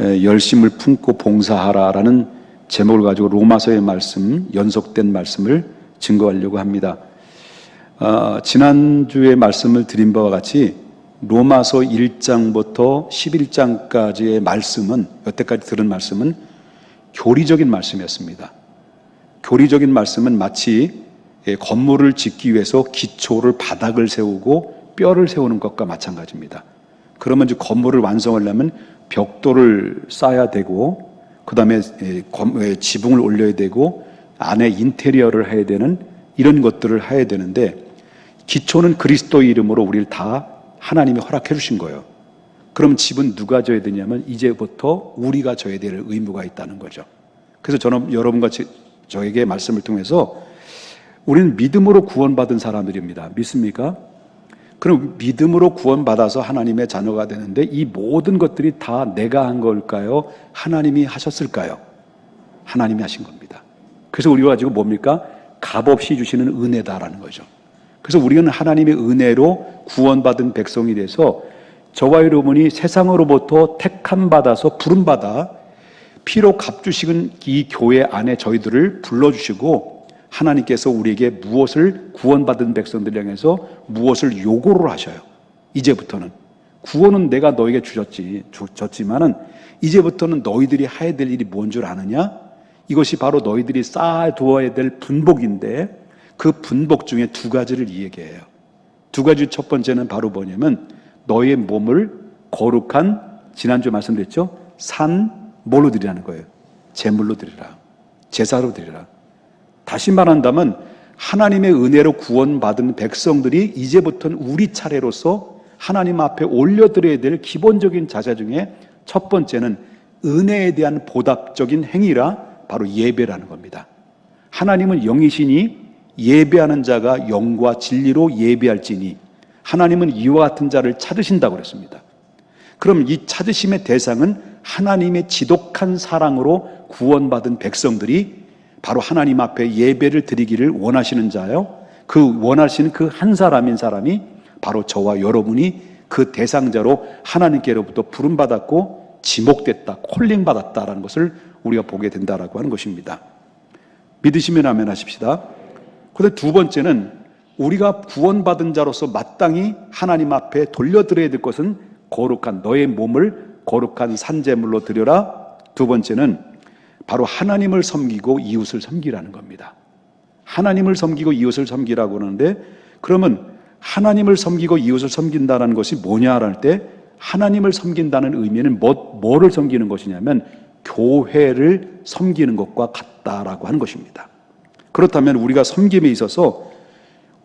열심을 품고 봉사하라라는 제목을 가지고 로마서의 말씀, 연속된 말씀을 증거하려고 합니다. 지난주에 말씀을 드린 바와 같이 로마서 1장부터 11장까지의 말씀은, 여태까지 들은 말씀은 교리적인 말씀이었습니다. 교리적인 말씀은 마치 건물을 짓기 위해서 기초를, 바닥을 세우고 뼈를 세우는 것과 마찬가지입니다. 그러면 이제 건물을 완성하려면 벽돌을 쌓아야 되고, 그 다음에 지붕을 올려야 되고, 안에 인테리어를 해야 되는 이런 것들을 해야 되는데, 기초는 그리스도의 이름으로 우리를 다 하나님이 허락해 주신 거예요. 그럼 집은 누가 져야 되냐면 이제부터 우리가 져야 될 의무가 있다는 거죠. 그래서 저는 여러분과 저에게 말씀을 통해서 우리는 믿음으로 구원받은 사람들입니다. 믿습니까? 그럼 믿음으로 구원받아서 하나님의 자녀가 되는데 이 모든 것들이 다 내가 한 걸까요? 하나님이 하셨을까요? 하나님이 하신 겁니다. 그래서 우리가 가지고 뭡니까? 값없이 주시는 은혜다라는 거죠. 그래서 우리는 하나님의 은혜로 구원받은 백성이 돼서 저와 여러분이 세상으로부터 택함받아서 부름받아 피로 값주시는 이 교회 안에 저희들을 불러주시고, 하나님께서 우리에게 무엇을, 구원받은 백성들 향해서 무엇을 요구를 하셔요. 이제부터는 구원은 내가 너에게 줬지만은 이제부터는 너희들이 해야 될 일이 뭔 줄 아느냐? 이것이 바로 너희들이 쌓아두어야 될 분복인데, 그 분복 중에 두 가지를 얘기해요. 두 가지. 첫 번째는 바로 뭐냐면 너의 몸을 거룩한, 지난주에 말씀드렸죠? 뭘로 드리라는 거예요? 제물로 드리라. 제사로 드리라. 다시 말한다면 하나님의 은혜로 구원받은 백성들이 이제부터는 우리 차례로서 하나님 앞에 올려드려야 될 기본적인 자세 중에 첫 번째는 은혜에 대한 보답적인 행위라 바로 예배라는 겁니다. 하나님은 영이시니 예배하는 자가 영과 진리로 예배할지니 하나님은 이와 같은 자를 찾으신다고 그랬습니다. 그럼 이 찾으심의 대상은 하나님의 지독한 사랑으로 구원받은 백성들이 바로 하나님 앞에 예배를 드리기를 원하시는 자요. 그 원하시는 그 한 사람인 사람이 바로 저와 여러분이 그 대상자로 하나님께로부터 부름받았고 지목됐다, 콜링받았다라는 것을 우리가 보게 된다라고 하는 것입니다. 믿으시면 아멘 하십시다. 그런데 두 번째는 우리가 구원받은 자로서 마땅히 하나님 앞에 돌려드려야 될 것은 거룩한 너의 몸을 거룩한 산제물로 드려라. 두 번째는 바로 하나님을 섬기고 이웃을 섬기라는 겁니다. 하나님을 섬기고 이웃을 섬기라고 하는데, 그러면 하나님을 섬기고 이웃을 섬긴다는 것이 뭐냐 할 때, 하나님을 섬긴다는 의미는 뭐를 섬기는 것이냐면 교회를 섬기는 것과 같다라고 하는 것입니다. 그렇다면 우리가 섬김에 있어서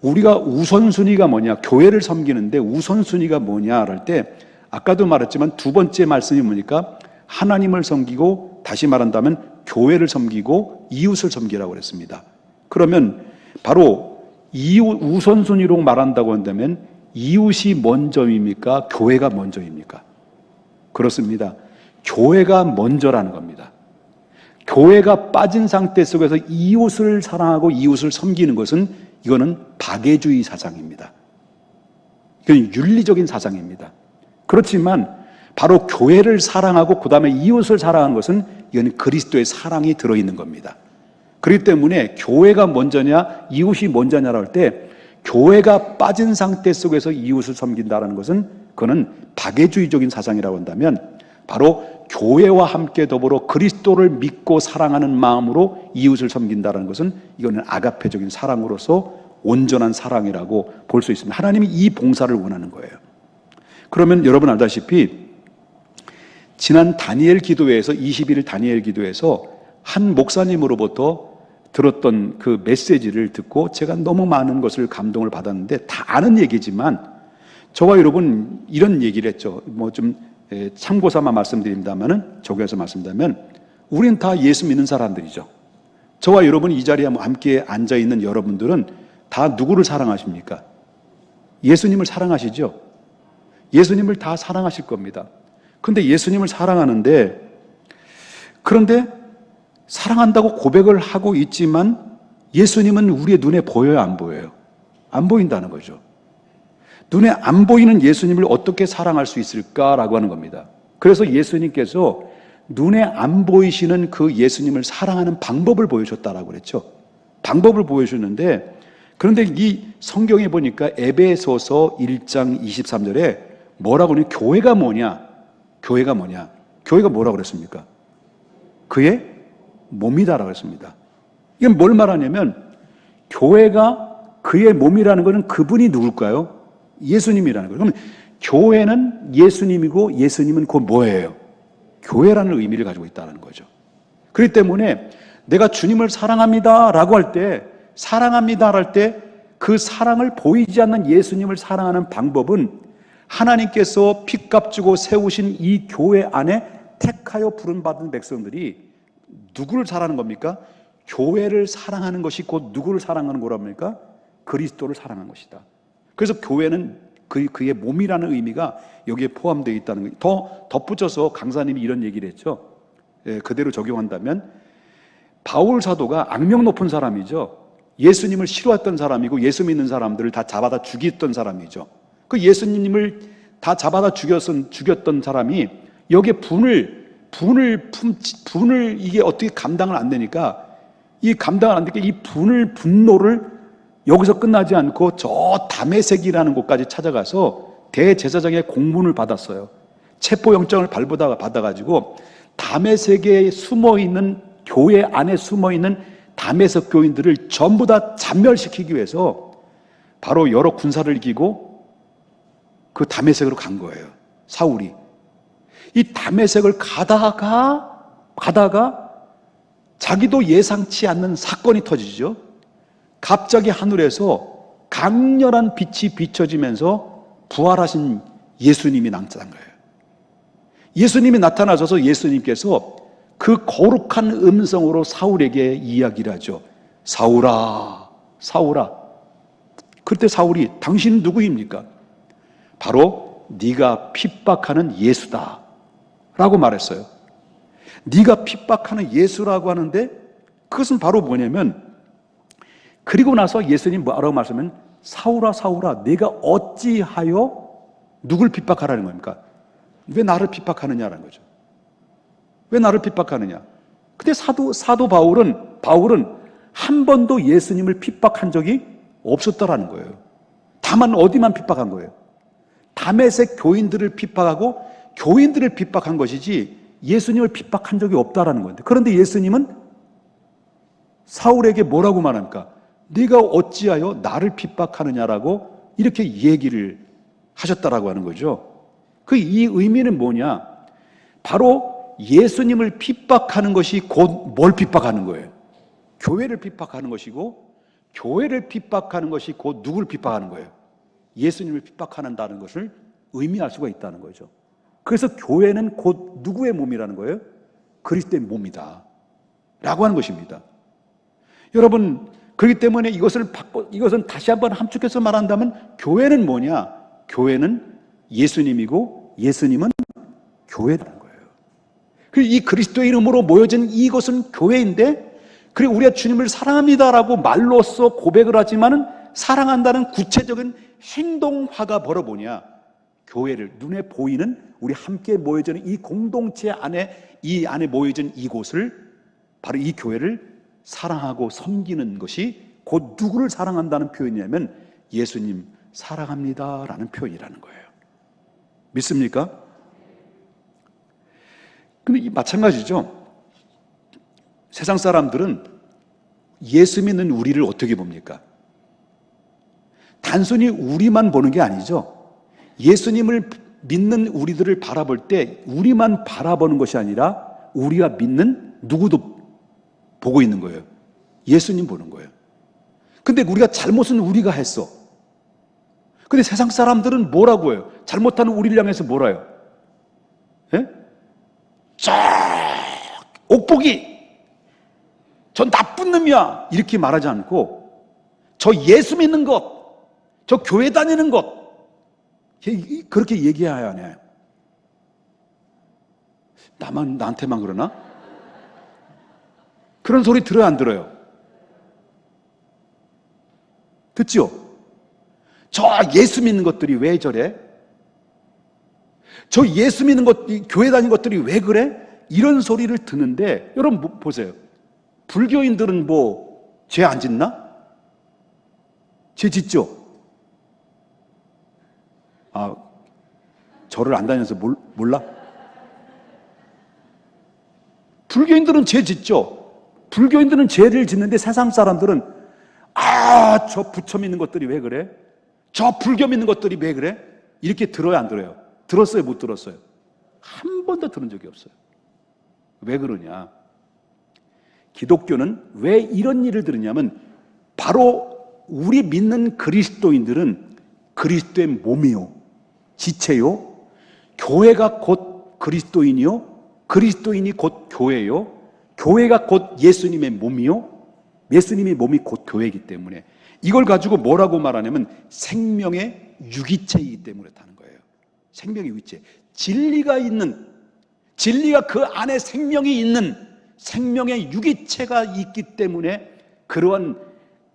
우리가 우선순위가 뭐냐, 교회를 섬기는데 우선순위가 뭐냐 할 때, 아까도 말했지만 두 번째 말씀이 뭡니까? 하나님을 섬기고, 다시 말한다면 교회를 섬기고 이웃을 섬기라고 그랬습니다. 그러면 바로 우선순위로 말한다고 한다면 이웃이 먼저입니까? 교회가 먼저입니까? 그렇습니다. 교회가 먼저라는 겁니다. 교회가 빠진 상태 속에서 이웃을 사랑하고 이웃을 섬기는 것은, 이거는 박애주의 사상입니다. 이건 윤리적인 사상입니다. 그렇지만 바로 교회를 사랑하고 그 다음에 이웃을 사랑하는 것은, 이건 그리스도의 사랑이 들어있는 겁니다. 그렇기 때문에 교회가 먼저냐 이웃이 먼저냐라고 할 때, 교회가 빠진 상태 속에서 이웃을 섬긴다는 것은 그거는 박애주의적인 사상이라고 한다면, 바로 교회와 함께 더불어 그리스도를 믿고 사랑하는 마음으로 이웃을 섬긴다는 것은, 이거는 아가페적인 사랑으로서 온전한 사랑이라고 볼 수 있습니다. 하나님이 이 봉사를 원하는 거예요. 그러면 여러분 알다시피 지난 다니엘 기도회에서, 21일 다니엘 기도회에서 한 목사님으로부터 들었던 그 메시지를 듣고 제가 너무 많은 것을 감동을 받았는데, 다 아는 얘기지만 저와 여러분 이런 얘기를 했죠. 좀 참고 삼아 말씀드립니다만은, 적용해서 말씀드리면 우리는 다 예수 믿는 사람들이죠. 저와 여러분이 이 자리에 함께 앉아있는 여러분들은 다 누구를 사랑하십니까? 예수님을 사랑하시죠? 예수님을 다 사랑하실 겁니다. 그런데 예수님을 사랑하는데, 그런데 사랑한다고 고백을 하고 있지만 예수님은 우리의 눈에 보여요, 안 보여요? 안 보인다는 거죠. 눈에 안 보이는 예수님을 어떻게 사랑할 수 있을까라고 하는 겁니다. 그래서 예수님께서 눈에 안 보이시는 그 예수님을 사랑하는 방법을 보여줬다라고 그랬죠. 방법을 보여주는데, 그런데 이 성경에 보니까 에베소서 1장 23절에 뭐라고 하냐? 교회가 뭐냐? 교회가 뭐냐? 교회가 뭐라고 그랬습니까? 그의 몸이다라고 했습니다. 이건 뭘 말하냐면, 교회가 그의 몸이라는 것은 그분이 누굴까요? 예수님이라는 거예요. 그러면 교회는 예수님이고 예수님은 곧 뭐예요? 교회라는 의미를 가지고 있다는 거죠. 그렇기 때문에 내가 주님을 사랑합니다라고 할 때, 사랑합니다 할 때 그 사랑을 보이지 않는 예수님을 사랑하는 방법은 하나님께서 핏값 주고 세우신 이 교회 안에 택하여 부름받은 백성들이 누구를 사랑하는 겁니까? 교회를 사랑하는 것이 곧 누구를 사랑하는 거랍니까? 그리스도를 사랑하는 것이다. 그래서 교회는 그의 몸이라는 의미가 여기에 포함되어 있다는 거예요. 더 덧붙여서 강사님이 이런 얘기를 했죠. 그대로 적용한다면 바울 사도가 악명 높은 사람이죠. 예수님을 싫어했던 사람이고 예수 믿는 사람들을 다 잡아다 죽였던 사람이죠. 그 예수님을 다 잡아다 죽였던 사람이 여기에 분을 이게 어떻게 감당을 안 되니까, 이 감당을 안 되니까 이 분노를 여기서 끝나지 않고 저 다메섹이라는 곳까지 찾아가서 대제사장의 공문을 받았어요. 체포영장을 받아가지고 다메섹에 숨어있는, 교회 안에 숨어있는 다메섹 교인들을 전부 다 잔멸시키기 위해서 바로 여러 군사를 이기고 그 다메섹으로 간 거예요. 사울이. 이 다메섹을 가다가 자기도 예상치 않는 사건이 터지죠. 갑자기 하늘에서 강렬한 빛이 비춰지면서 부활하신 예수님이 나타난 거예요. 예수님이 나타나셔서 예수님께서 그 거룩한 음성으로 사울에게 이야기를 하죠. 사울아, 사울아. 그때 사울이 당신은 누구입니까? 바로 네가 핍박하는 예수다 라고 말했어요. 네가 핍박하는 예수라고 하는데 그것은 바로 뭐냐면, 그리고 나서 예수님 뭐라고 말씀하면 사울아 사울아 내가 어찌하여 누굴 핍박하라는 겁니까? 왜 나를 핍박하느냐라는 거죠. 왜 나를 핍박하느냐? 근데 사도 바울은 한 번도 예수님을 핍박한 적이 없었다라는 거예요. 다만 어디만 핍박한 거예요? 다메섹 교인들을 핍박하고 교인들을 핍박한 것이지 예수님을 핍박한 적이 없다라는 건데, 그런데 예수님은 사울에게 뭐라고 말합니까? 네가 어찌하여 나를 핍박하느냐라고 이렇게 얘기를 하셨다라고 하는 거죠. 이 의미는 뭐냐? 바로 예수님을 핍박하는 것이 곧 뭘 핍박하는 거예요? 교회를 핍박하는 것이고, 교회를 핍박하는 것이 곧 누구를 핍박하는 거예요? 예수님을 핍박한다는 것을 의미할 수가 있다는 거죠. 그래서 교회는 곧 누구의 몸이라는 거예요? 그리스도의 몸이다 라고 하는 것입니다. 여러분, 그렇기 때문에 이것은 다시 한번 함축해서 말한다면 교회는 뭐냐? 교회는 예수님이고 예수님은 교회라는 거예요. 그리고 이 그리스도의 이름으로 모여진 이것은 교회인데, 그리고 우리가 주님을 사랑합니다라고 말로써 고백을 하지만은 사랑한다는 구체적인 행동화가 벌어보냐? 교회를, 눈에 보이는 우리 함께 모여지는 이 공동체 안에, 이 안에 모여진 이곳을, 바로 이 교회를 사랑하고 섬기는 것이 곧 누구를 사랑한다는 표현이냐면 예수님 사랑합니다라는 표현이라는 거예요. 믿습니까? 근데 마찬가지죠. 세상 사람들은 예수 믿는 우리를 어떻게 봅니까? 단순히 우리만 보는 게 아니죠. 예수님을 믿는 우리들을 바라볼 때 우리만 바라보는 것이 아니라 우리가 믿는 누구도 보고 있는 거예요. 예수님 보는 거예요. 근데 우리가 잘못은 우리가 했어. 근데 세상 사람들은 뭐라고 해요? 잘못하는 우리를 향해서 뭐라 해요? 예? 저 옥복이 저 나쁜 놈이야 이렇게 말하지 않고 저 예수 믿는 것, 저 교회 다니는 것 그렇게 얘기해야 하냐? 나한테만 그러나? 그런 소리 들어요, 안 들어요? 듣죠? 저 예수 믿는 것들이 왜 저래? 저 예수 믿는 것, 교회 다니는 것들이 왜 그래? 이런 소리를 듣는데 여러분 보세요. 불교인들은 뭐 죄 안 짓나? 죄 짓죠? 절을 안 다녀서 몰라? 불교인들은 죄 짓죠? 불교인들은 죄를 짓는데 세상 사람들은 저 부처 믿는 것들이 왜 그래? 저 불교 믿는 것들이 왜 그래? 이렇게 들어요, 안 들어요? 들었어요, 못 들었어요? 한 번도 들은 적이 없어요. 왜 그러냐? 기독교는 왜 이런 일을 들으냐면 바로 우리 믿는 그리스도인들은 그리스도의 몸이요, 지체요, 교회가 곧 그리스도인이요, 그리스도인이 곧 교회요, 교회가 곧 예수님의 몸이요, 예수님의 몸이 곧 교회이기 때문에 이걸 가지고 뭐라고 말하냐면 생명의 유기체이기 때문에 그렇다는 거예요. 생명의 유기체. 진리가 그 안에 생명이 있는 생명의 유기체가 있기 때문에 그러한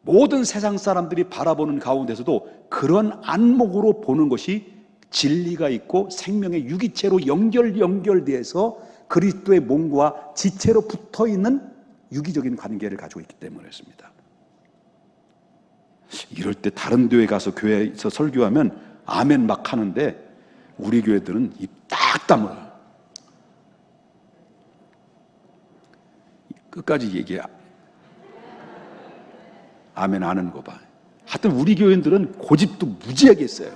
모든 세상 사람들이 바라보는 가운데서도 그런 안목으로 보는 것이 진리가 있고 생명의 유기체로 연결돼서 그리스도의 몸과 지체로 붙어있는 유기적인 관계를 가지고 있기 때문에 그렇습니다. 이럴 때 다른 교회 가서 교회에서 설교하면 아멘 막 하는데 우리 교회들은 입 딱 다물어요. 끝까지 얘기해. 아멘 안 하는 거 봐. 하여튼 우리 교인들은 고집도 무지하게 있어요.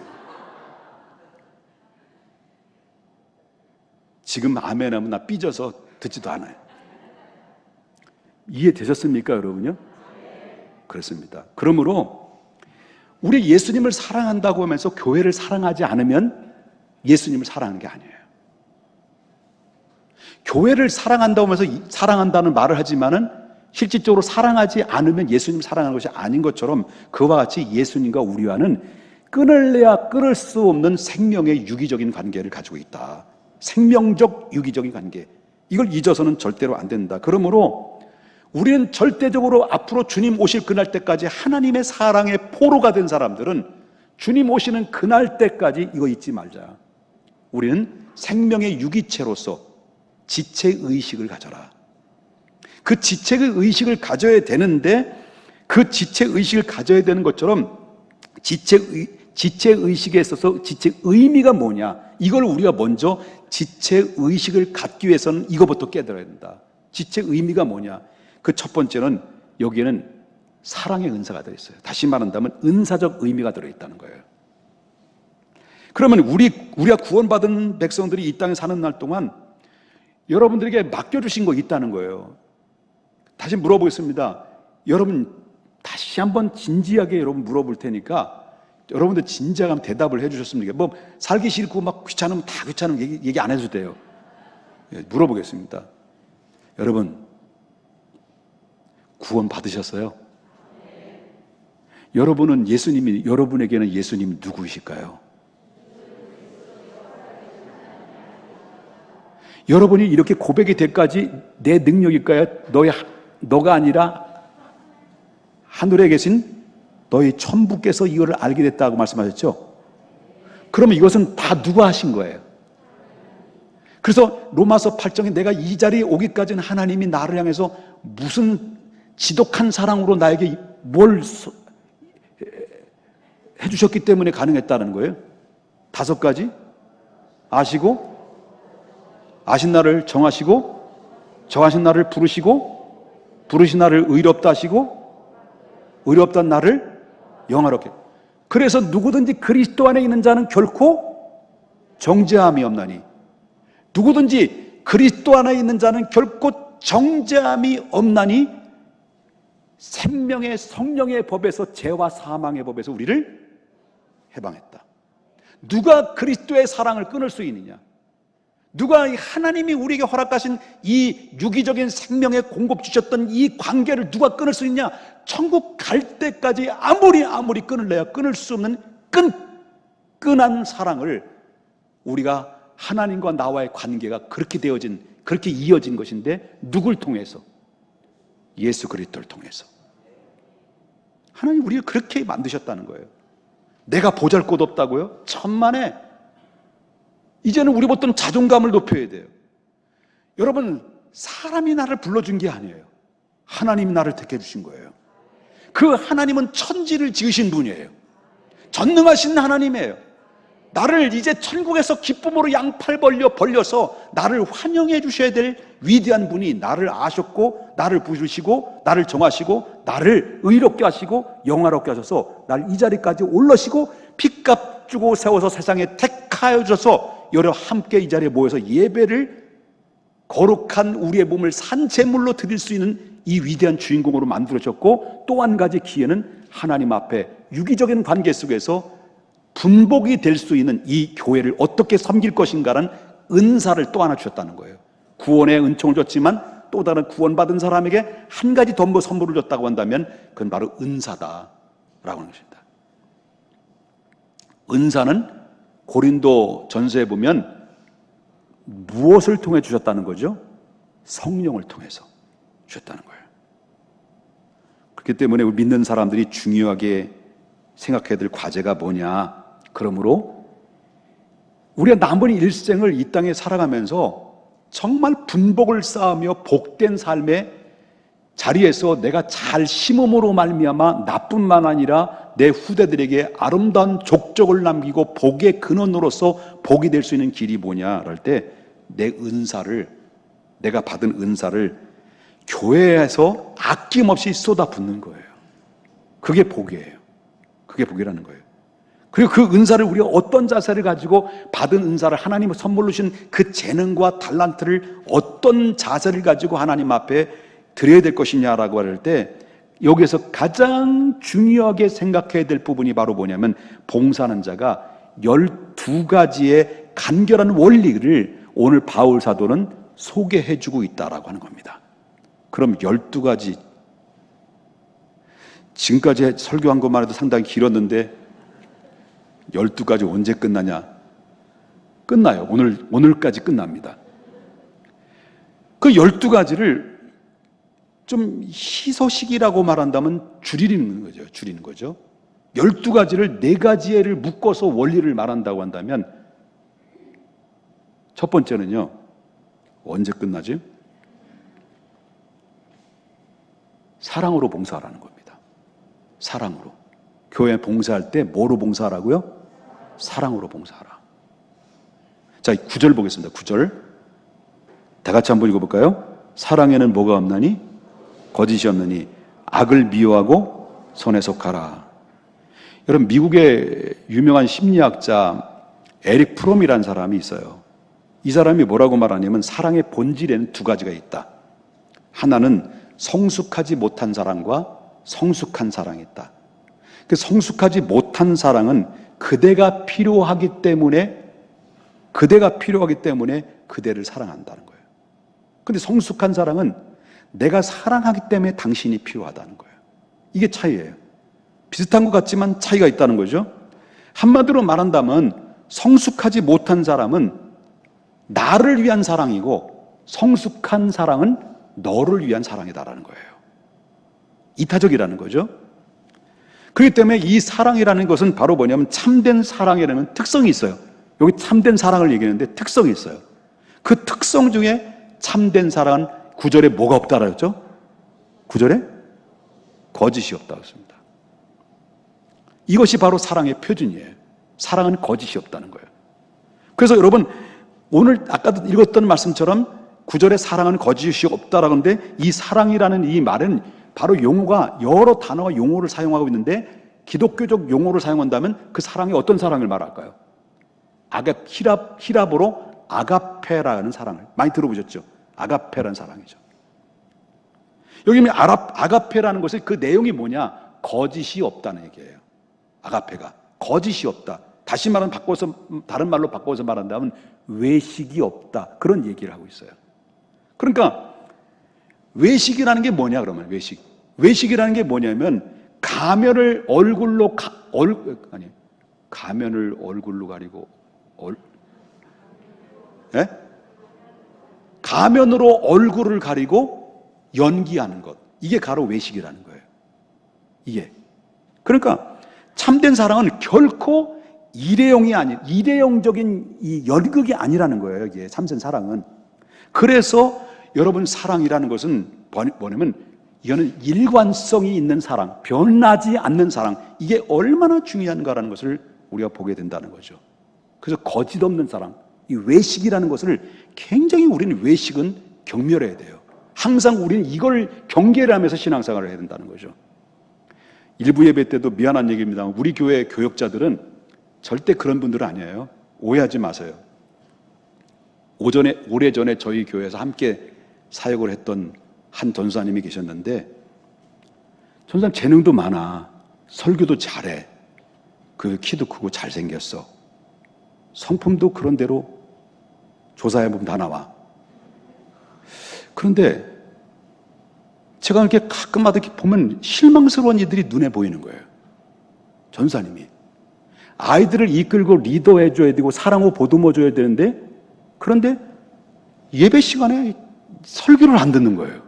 지금 아멘 하면 나 삐져서 듣지도 않아요. 이해되셨습니까, 여러분요? 그렇습니다. 그러므로 우리 예수님을 사랑한다고 하면서 교회를 사랑하지 않으면 예수님을 사랑하는 게 아니에요. 교회를 사랑한다고 하면서 사랑한다는 말을 하지만은 실질적으로 사랑하지 않으면 예수님 사랑하는 것이 아닌 것처럼 그와 같이 예수님과 우리와는 끊을래야 끊을 수 없는 생명의 유기적인 관계를 가지고 있다. 생명적 유기적인 관계. 이걸 잊어서는 절대로 안 된다. 그러므로 우리는 절대적으로 앞으로 주님 오실 그날 때까지 하나님의 사랑의 포로가 된 사람들은 주님 오시는 그날 때까지 이거 잊지 말자. 우리는 생명의 유기체로서 지체의식을 가져라. 그 지체의식을 가져야 되는데 그 지체의식을 가져야 되는 것처럼 지체의식에 있어서 지체의미가 뭐냐, 이걸 우리가 먼저 지체의식을 갖기 위해서는 이거부터 깨달아야 된다. 지체의미가 뭐냐, 그 첫 번째는 여기에는 사랑의 은사가 들어있어요. 다시 말한다면 은사적 의미가 들어있다는 거예요. 그러면 우리가 구원받은 백성들이 이 땅에 사는 날 동안 여러분들에게 맡겨주신 거 있다는 거예요. 다시 물어보겠습니다. 여러분 다시 한번 진지하게 여러분 물어볼 테니까 여러분들 진지하게 대답을 해주셨습니까? 뭐 살기 싫고 막 귀찮으면 다 귀찮으면 얘기 안 해도 돼요. 물어보겠습니다. 여러분 구원 받으셨어요? 여러분은 여러분에게는 예수님이 누구이실까요? 여러분이 이렇게 고백이 될까지 내 능력일까요? 너가 아니라 하늘에 계신 너희 천부께서 이거를 알게 됐다고 말씀하셨죠? 그러면 이것은 다 누가 하신 거예요? 그래서 로마서 8장에 내가 이 자리에 오기까지는 하나님이 나를 향해서 무슨 지독한 사랑으로 나에게 뭘 해주셨기 때문에 가능했다는 거예요. 5가지 아시고, 아신 나를 정하시고, 정하신 나를 부르시고, 부르신 나를 의롭다 하시고, 의롭다는 나를 영화롭게. 그래서 누구든지 그리스도 안에 있는 자는 결코 정죄함이 없나니, 누구든지 그리스도 안에 있는 자는 결코 정죄함이 없나니, 생명의 성령의 법에서 죄와 사망의 법에서 우리를 해방했다. 누가 그리스도의 사랑을 끊을 수 있느냐? 누가 하나님이 우리에게 허락하신 이 유기적인 생명의 공급 주셨던 이 관계를 누가 끊을 수 있냐? 천국 갈 때까지 아무리 끊을래야 끊을 수 없는 끈한 사랑을 우리가 하나님과 나와의 관계가 그렇게 이어진 것인데 누굴 통해서? 예수 그리스도를 통해서. 하나님 우리를 그렇게 만드셨다는 거예요. 내가 보잘것없다고요? 천만에. 이제는 우리부터는 자존감을 높여야 돼요. 여러분, 사람이 나를 불러준 게 아니에요. 하나님이 나를 택해 주신 거예요. 그 하나님은 천지를 지으신 분이에요. 전능하신 하나님이에요. 나를 이제 천국에서 기쁨으로 양팔 벌려서 나를 환영해 주셔야 될 위대한 분이 나를 아셨고, 나를 부르시고, 나를 정하시고, 나를 의롭게 하시고 영화롭게 하셔서 나를 이 자리까지 올라시고 핏값 주고 세워서 세상에 택하여 주셔서 여러 함께 이 자리에 모여서 예배를 거룩한 우리의 몸을 산제물로 드릴 수 있는 이 위대한 주인공으로 만들어졌고, 또 한 가지 기회는 하나님 앞에 유기적인 관계 속에서 분복이 될 수 있는 이 교회를 어떻게 섬길 것인가라는 은사를 또 하나 주셨다는 거예요. 구원의 은총을 줬지만 또 다른 구원받은 사람에게 한 가지 더 선물을 줬다고 한다면 그건 바로 은사다라고 하는 것입니다. 은사는 고린도 전서에 보면 무엇을 통해 주셨다는 거죠? 성령을 통해서 주셨다는 거예요. 그렇기 때문에 우리 믿는 사람들이 중요하게 생각해야 될 과제가 뭐냐? 그러므로 우리가 남은 일생을 이 땅에 살아가면서 정말 분복을 쌓으며 복된 삶의 자리에서 내가 잘 심음으로 말미암아 나뿐만 아니라 내 후대들에게 아름다운 족적을 남기고 복의 근원으로서 복이 될 수 있는 길이 뭐냐 할 때, 내 은사를, 내가 받은 은사를 교회에서 아낌없이 쏟아붓는 거예요. 그게 복이에요. 그게 복이라는 거예요. 그리고 그 은사를 우리가 어떤 자세를 가지고 받은 은사를 하나님이 선물로 주신 그 재능과 달란트를 어떤 자세를 가지고 하나님 앞에 드려야 될 것이냐라고 할 때, 여기서 가장 중요하게 생각해야 될 부분이 바로 뭐냐면, 봉사하는 자가 12가지의 간결한 원리를 오늘 바울 사도는 소개해 주고 있다라고 하는 겁니다. 그럼 12가지, 지금까지 설교한 것만 해도 상당히 길었는데 12가지 언제 끝나냐? 끝나요. 오늘까지 끝납니다. 그 12가지를 좀 희소식이라고 말한다면 줄이는 거죠. 12가지를 4가지를 묶어서 원리를 말한다고 한다면, 첫 번째는요, 언제 끝나지? 사랑으로 봉사하라는 겁니다. 사랑으로. 교회 봉사할 때 뭐로 봉사하라고요? 사랑으로 봉사하라. 자, 9절 보겠습니다. 9절. 다 같이 한번 읽어볼까요? 사랑에는 뭐가 없나니? 거짓이 없느니 악을 미워하고 선에 속하라. 여러분, 미국의 유명한 심리학자 에릭 프롬이라는 사람이 있어요. 이 사람이 뭐라고 말하냐면, 사랑의 본질에는 2가지가 있다. 하나는 성숙하지 못한 사랑과 성숙한 사랑이 있다. 그 성숙하지 못한 사랑은 그대가 필요하기 때문에 그대를 사랑한다는 거예요. 근데 성숙한 사랑은 내가 사랑하기 때문에 당신이 필요하다는 거예요. 이게 차이예요. 비슷한 것 같지만 차이가 있다는 거죠. 한마디로 말한다면, 성숙하지 못한 사람은 나를 위한 사랑이고, 성숙한 사랑은 너를 위한 사랑이다라는 거예요. 이타적이라는 거죠. 그렇기 때문에 이 사랑이라는 것은 바로 뭐냐면, 참된 사랑이라는 특성이 있어요. 여기 참된 사랑을 얘기하는데 특성이 있어요. 그 특성 중에 참된 사랑은 9절에 뭐가 없다라고 했죠? 9절에 거짓이 없다고 했습니다. 이것이 바로 사랑의 표준이에요. 사랑은 거짓이 없다는 거예요. 그래서 여러분, 오늘 아까도 읽었던 말씀처럼 9절에 사랑은 거짓이 없다라고 하는데, 이 사랑이라는 이 말은 바로 용어가, 여러 단어와 용어를 사용하고 있는데, 기독교적 용어를 사용한다면 그 사랑이 어떤 사랑을 말할까요? 히랍어로 아가페라는 사랑을 많이 들어보셨죠? 아가페라는 사랑이죠. 여기 아가페라는 것의 그 내용이 뭐냐? 거짓이 없다는 얘기예요. 아가페가 거짓이 없다. 다시 말은 다른 말로 바꿔서 말한다면 외식이 없다, 그런 얘기를 하고 있어요. 그러니까 외식이라는 게 뭐냐? 그러면 외식이라는 게 뭐냐면, 가면을 얼굴로 가리고 가면으로 얼굴을 가리고 연기하는 것, 이게 바로 외식이라는 거예요. 이게. 그러니까 참된 사랑은 결코 일회용적인 이 연극이 아니라는 거예요. 이게 참된 사랑은. 그래서 여러분, 사랑이라는 것은 뭐냐면 이거는 일관성이 있는 사랑, 변하지 않는 사랑, 이게 얼마나 중요한가라는 것을 우리가 보게 된다는 거죠. 그래서 거짓 없는 사랑, 이 외식이라는 것을 굉장히 우리는 외식은 경멸해야 돼요. 항상 우리는 이걸 경계를 하면서 신앙생활을 해야 된다는 거죠. 일부 예배 때도 미안한 얘기입니다. 우리 교회 교역자들은 절대 그런 분들은 아니에요. 오해하지 마세요. 오래전에 저희 교회에서 함께 사역을 했던 한 전사님이 계셨는데, 전사님 재능도 많아, 설교도 잘해, 그 키도 크고 잘생겼어, 성품도 그런 대로 조사해보면 다 나와. 그런데 제가 이렇게 가끔마다 이렇게 보면 실망스러운 이들이 눈에 보이는 거예요. 전사님이 아이들을 이끌고 리더해줘야 되고 사랑하고 보듬어줘야 되는데, 그런데 예배 시간에 설교를 안 듣는 거예요.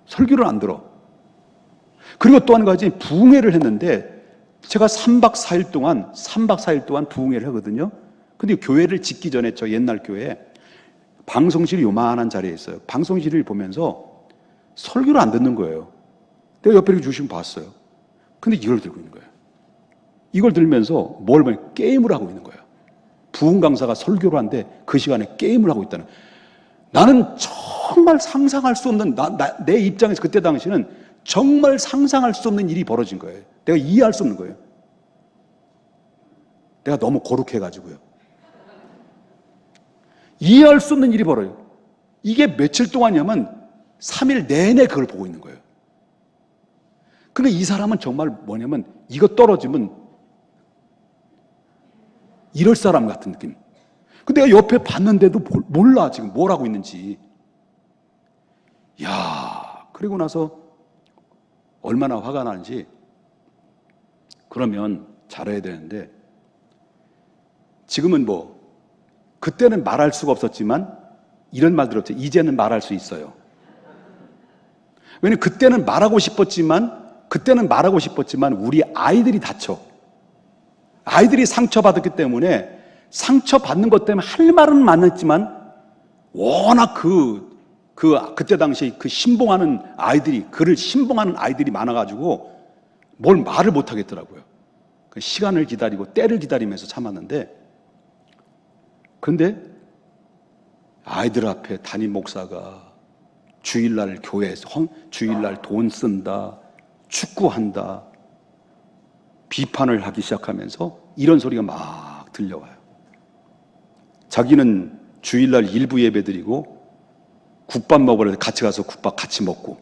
설교를 안 들어. 그리고 또 한 가지, 부흥회를 했는데 제가 3박 4일 동안 부흥회를 하거든요. 근데 교회를 짓기 전에 저 옛날 교회에 방송실이 요만한 자리에 있어요. 방송실을 보면서 설교를 안 듣는 거예요. 내가 옆에 이렇게 주시면 봤어요. 근데 이걸 들고 있는 거예요. 이걸 들면서 뭘 보면 게임을 하고 있는 거예요. 부흥 강사가 설교를 하는데 그 시간에 게임을 하고 있다는 거예요. 나는 정말 상상할 수 없는, 내 입장에서 그때 당시는 정말 상상할 수 없는 일이 벌어진 거예요. 내가 이해할 수 없는 거예요. 내가 너무 거룩해가지고요. 이해할 수 없는 일이 벌어요. 이게 며칠 동안이냐면 3일 내내 그걸 보고 있는 거예요. 근데 이 사람은 정말 뭐냐면 이거 떨어지면 이럴 사람 같은 느낌. 근데 내가 옆에 봤는데도 몰라 지금 뭘 하고 있는지. 야, 그리고 나서 얼마나 화가 나는지. 그러면 잘해야 되는데, 지금은 그때는 말할 수가 없었지만 이런 말 들었죠. 이제는 말할 수 있어요. 왜냐면 그때는 말하고 싶었지만 우리 아이들이 다쳐. 아이들이 상처받았기 때문에, 상처받는 것 때문에 할 말은 많았지만 워낙 그때 당시 신봉하는 아이들이, 그를 신봉하는 아이들이 많아가지고 뭘 말을 못 하겠더라고요. 시간을 기다리고 때를 기다리면서 참았는데, 그런데 아이들 앞에 담임 목사가 주일날 교회에서 주일날 돈 쓴다, 축구한다, 비판을 하기 시작하면서 이런 소리가 막 들려와요. 자기는 주일날 일부 예배 드리고 국밥 먹으러 같이 가서 국밥 같이 먹고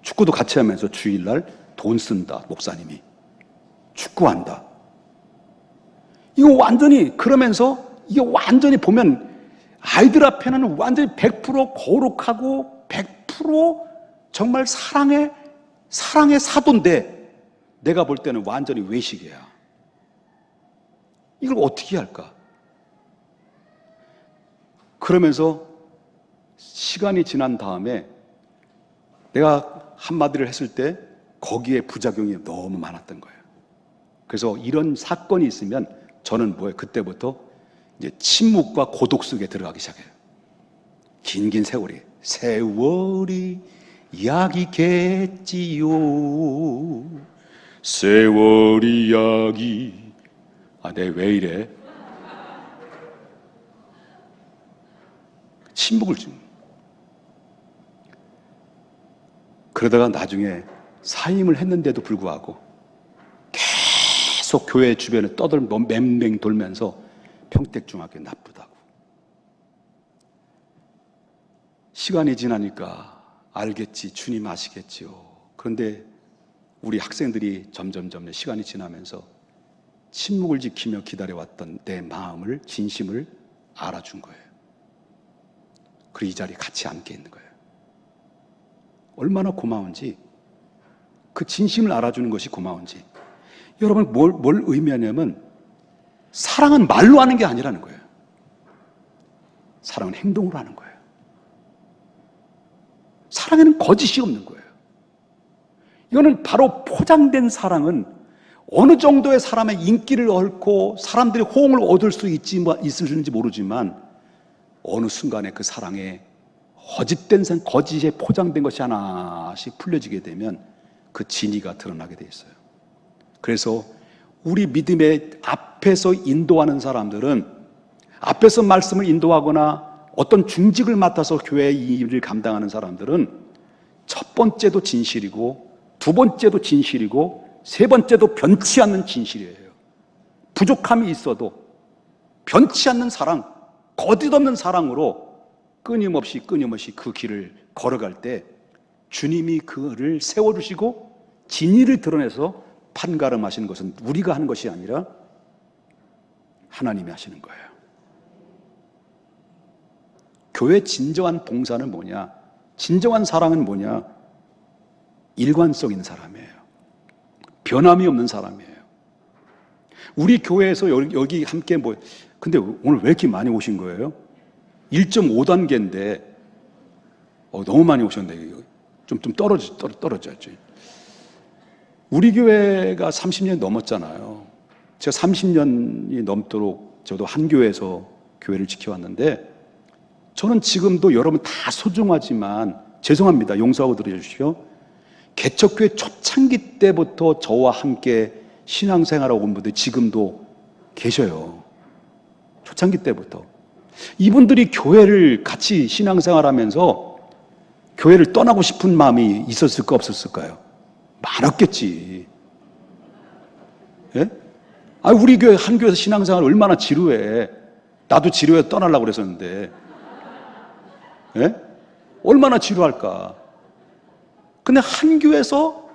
축구도 같이 하면서 주일날 돈 쓴다, 목사님이 축구한다. 이거 완전히, 그러면서 이게 완전히 보면 아이들 앞에는 완전히 100% 거룩하고 100% 정말 사랑의 사도인데, 내가 볼 때는 완전히 외식이야. 이걸 어떻게 할까? 그러면서 시간이 지난 다음에 내가 한마디를 했을 때 거기에 부작용이 너무 많았던 거예요. 그래서 이런 사건이 있으면 저는 그때부터 이제 침묵과 고독 속에 들어가기 시작해요. 긴 세월이 약이겠지요. 세월이 약이. 내 왜 이래? 침묵을 좀. 그러다가 나중에 사임을 했는데도 불구하고 계속 교회 주변에 맴맹 돌면서 평택중학교 나쁘다고. 시간이 지나니까 알겠지, 주님 아시겠지요. 그런데 우리 학생들이 점점 시간이 지나면서 침묵을 지키며 기다려왔던 내 마음을, 진심을 알아준 거예요. 그리고 이 자리에 같이 함께 있는 거예요. 얼마나 고마운지, 그 진심을 알아주는 것이 고마운지. 여러분, 뭘 의미하냐면 사랑은 말로 하는 게 아니라는 거예요. 사랑은 행동으로 하는 거예요. 사랑에는 거짓이 없는 거예요. 이거는 바로 포장된 사랑은 어느 정도의 사람의 인기를 얻고 사람들이 호응을 얻을 수 있을지 모르지만 어느 순간에 그 사랑에 거짓에 포장된 것이 하나씩 풀려지게 되면 그 진위가 드러나게 돼 있어요. 그래서 우리 믿음의 앞에서 인도하는 사람들은, 앞에서 말씀을 인도하거나 어떤 중직을 맡아서 교회의 일을 감당하는 사람들은 첫 번째도 진실이고 두 번째도 진실이고 세 번째도 변치 않는 진실이에요. 부족함이 있어도 변치 않는 사랑, 거짓없는 사랑으로 끊임없이 그 길을 걸어갈 때 주님이 그를 세워주시고 진리를 드러내서 판가름하시는 것은 우리가 하는 것이 아니라 하나님이 하시는 거예요. 교회의 진정한 봉사는 뭐냐? 진정한 사랑은 뭐냐? 일관성 있는 사람이에요. 변함이 없는 사람이에요. 우리 교회에서 여기 함께 근데 오늘 왜 이렇게 많이 오신 거예요? 1.5단계인데 너무 많이 오셨네. 좀 떨어졌지. 우리 교회가 30년 넘었잖아요. 제가 30년이 넘도록 저도 한 교회에서 교회를 지켜왔는데, 저는 지금도 여러분 다 소중하지만, 죄송합니다. 용서하고 들어주십시오. 개척교회 초창기 때부터 저와 함께 신앙생활하고 온 분들이 지금도 계셔요. 초창기 때부터. 이분들이 교회를 같이 신앙생활하면서 교회를 떠나고 싶은 마음이 있었을까 없었을까요? 많았겠지. 예? 우리 교회 한 교회에서 신앙생활 얼마나 지루해. 나도 지루해 떠나려고 그랬었는데. 예? 얼마나 지루할까. 근데 한 교회에서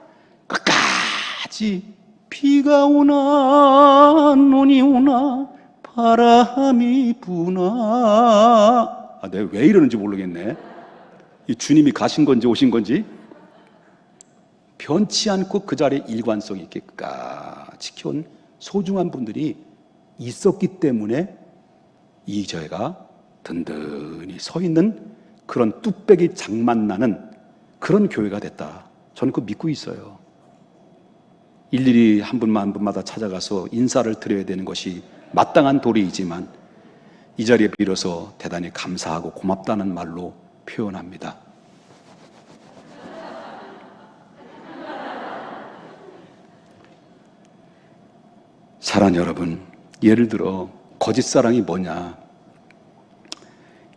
끝까지 비가 오나 눈이 오나 바람이 부나. 내가 왜 이러는지 모르겠네. 이 주님이 가신 건지 오신 건지. 변치 않고 그 자리에 일관성 있게 끝까지 지켜온 소중한 분들이 있었기 때문에 이 저희가 든든히 서 있는 그런 뚝배기 장만 나는 그런 교회가 됐다. 저는 그거 믿고 있어요. 일일이 한 분마다 찾아가서 인사를 드려야 되는 것이 마땅한 도리이지만 이 자리에 빌어서 대단히 감사하고 고맙다는 말로 표현합니다. 사랑하는 여러분, 예를 들어 거짓 사랑이 뭐냐?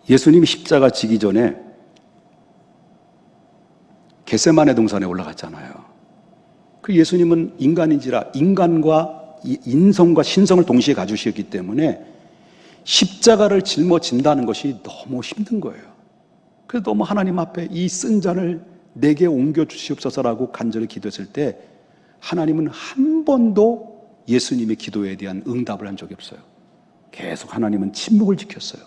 예수님이 십자가 지기 전에 겟세마네 동산에 올라갔잖아요. 그 예수님은 인간인지라 인간과 인성과 신성을 동시에 가지셨기 때문에 십자가를 짊어진다는 것이 너무 힘든 거예요. 그래서 너무 하나님 앞에 이 쓴 잔을 내게 옮겨 주시옵소서라고 간절히 기도했을 때 하나님은 한 번도 예수님의 기도에 대한 응답을 한 적이 없어요. 계속 하나님은 침묵을 지켰어요.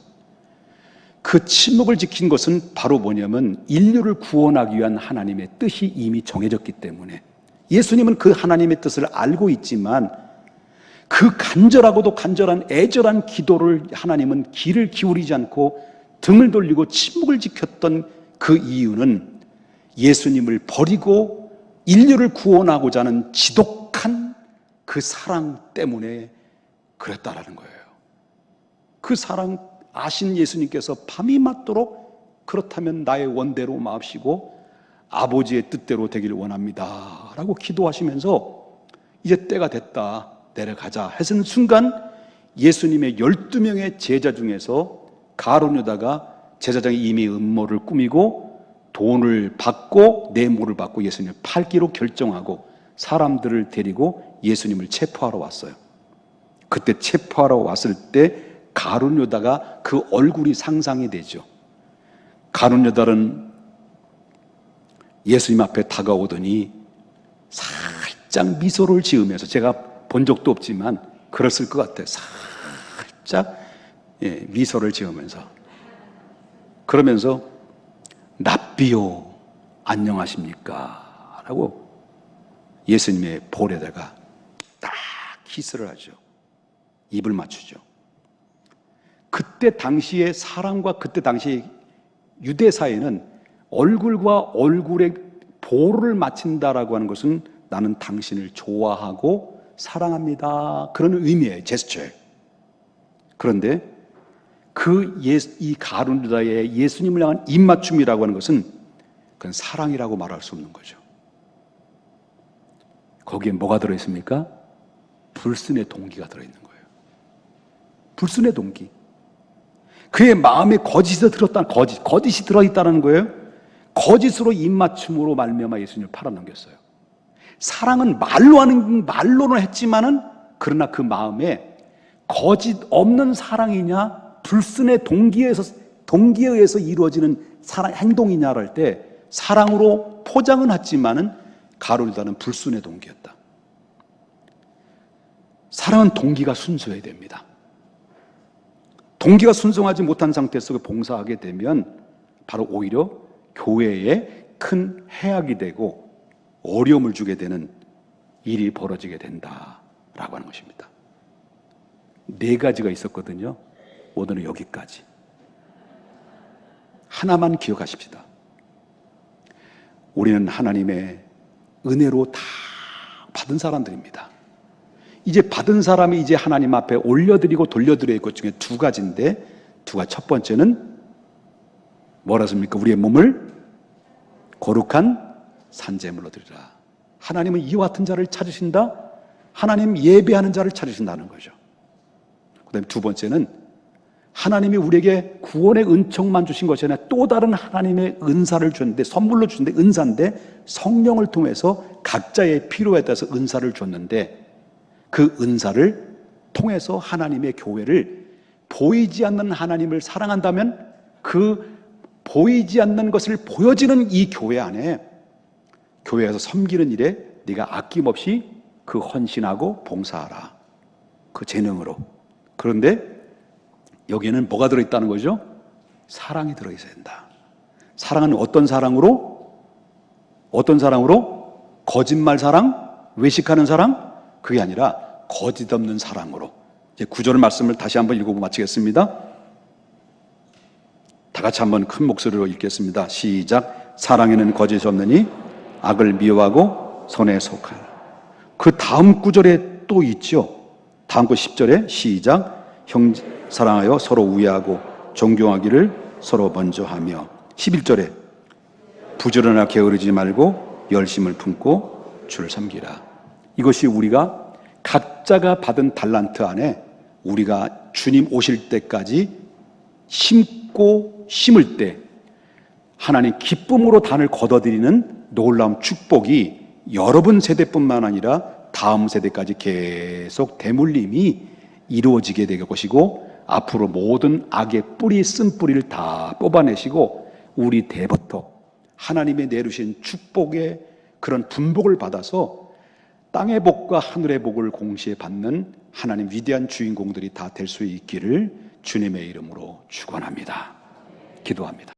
그 침묵을 지킨 것은 바로 뭐냐면 인류를 구원하기 위한 하나님의 뜻이 이미 정해졌기 때문에, 예수님은 그 하나님의 뜻을 알고 있지만 그 간절하고도 간절한 애절한 기도를 하나님은 귀를 기울이지 않고 등을 돌리고 침묵을 지켰던 그 이유는 예수님을 버리고 인류를 구원하고자 하는 지독한 그 사랑 때문에 그랬다라는 거예요. 그 사랑 아신 예수님께서 밤이 맞도록 그렇다면 나의 원대로 마옵시고 아버지의 뜻대로 되기를 원합니다 라고 기도하시면서 이제 때가 됐다, 내려가자 했은 순간 예수님의 12명의 제자 중에서 가룟 유다가 제사장이 이미 음모를 꾸미고 돈을 받고 뇌물을 받고 예수님을 팔기로 결정하고 사람들을 데리고 예수님을 체포하러 왔어요. 그때 체포하러 왔을 때 가룟 유다가 그 얼굴이 상상이 되죠. 가룟 유다는 예수님 앞에 다가오더니 살짝 미소를 지으면서, 제가 본 적도 없지만 그랬을 것 같아요. 살짝 미소를 지으면서, 그러면서 랍비요 안녕하십니까 라고 예수님의 볼에다가 딱 키스를 하죠. 입을 맞추죠. 그때 당시의 사람과 그때 당시 유대 사회는 얼굴과 얼굴에 볼을 맞춘다라고 하는 것은 나는 당신을 좋아하고 사랑합니다, 그런 의미예요. 제스처예요. 그런데 이 가룟유다의 예수님을 향한 입맞춤이라고 하는 것은 그건 사랑이라고 말할 수 없는 거죠. 거기에 뭐가 들어있습니까? 불순의 동기가 들어있는 거예요. 불순의 동기. 그의 마음에 거짓이 들어있다는 거예요. 거짓으로 입맞춤으로 말미암아 예수님을 팔아넘겼어요. 사랑은 말로는 했지만은 그러나 그 마음에 거짓 없는 사랑이냐 불순의 동기에 의해서 이루어지는 행동이냐 할 때 사랑으로 포장은 했지만은 가룟유다는 불순의 동기였다. 사랑은 동기가 순수해야 됩니다. 동기가 순수하지 못한 상태 속에 봉사하게 되면 바로 오히려 교회에 큰 해악이 되고 어려움을 주게 되는 일이 벌어지게 된다라고 하는 것입니다. 4가지가 있었거든요. 오늘은 여기까지. 하나만 기억하십시다. 우리는 하나님의 은혜로 다 받은 사람들입니다. 이제 받은 사람이 이제 하나님 앞에 올려드리고 돌려드려야 할 것 중에 2가지인데 첫 번째는 뭐라 습니까? 우리의 몸을 거룩한 산제물로 드리라. 하나님은 이와 같은 자를 찾으신다. 하나님 예배하는 자를 찾으신다는 거죠. 그 다음에 2번째는 하나님이 우리에게 구원의 은총만 주신 것이 아니라 또 다른 하나님의 은사를 줬는데, 선물로 주는데 은사인데 성령을 통해서 각자의 필요에 따라서 은사를 줬는데 그 은사를 통해서 하나님의 교회를 보이지 않는 하나님을 사랑한다면 그 보이지 않는 것을 보여지는 이 교회 안에 교회에서 섬기는 일에 네가 아낌없이 그 헌신하고 봉사하라. 그 재능으로. 그런데 여기에는 뭐가 들어있다는 거죠? 사랑이 들어있어야 된다. 사랑은 어떤 사랑으로? 어떤 사랑으로? 거짓말 사랑? 외식하는 사랑? 그게 아니라 거짓 없는 사랑으로. 이제 9절 말씀을 다시 한번 읽어보고 마치겠습니다. 다 같이 한번 큰 목소리로 읽겠습니다. 시작. 사랑에는 거짓이 없느니 악을 미워하고 선에 속하라. 그 다음 구절에 또 있죠. 다음 구 10절에 시작. 사랑하여 서로 우애하고 존경하기를 서로 먼저 하며 11절에 부지런하게 게으르지 말고 열심을 품고 주를 섬기라. 이것이 우리가 각자가 받은 달란트 안에 우리가 주님 오실 때까지 심고 심을 때 하나님 기쁨으로 단을 걷어들이는 놀라운 축복이 여러분 세대뿐만 아니라 다음 세대까지 계속 대물림이 이루어지게 될 것이고 앞으로 모든 악의 뿌리, 쓴 뿌리를 다 뽑아내시고 우리 대부터 하나님의 내주신 축복의 그런 분복을 받아서 땅의 복과 하늘의 복을 공시에 받는 하나님 위대한 주인공들이 다 될 수 있기를 주님의 이름으로 축원합니다. 기도합니다.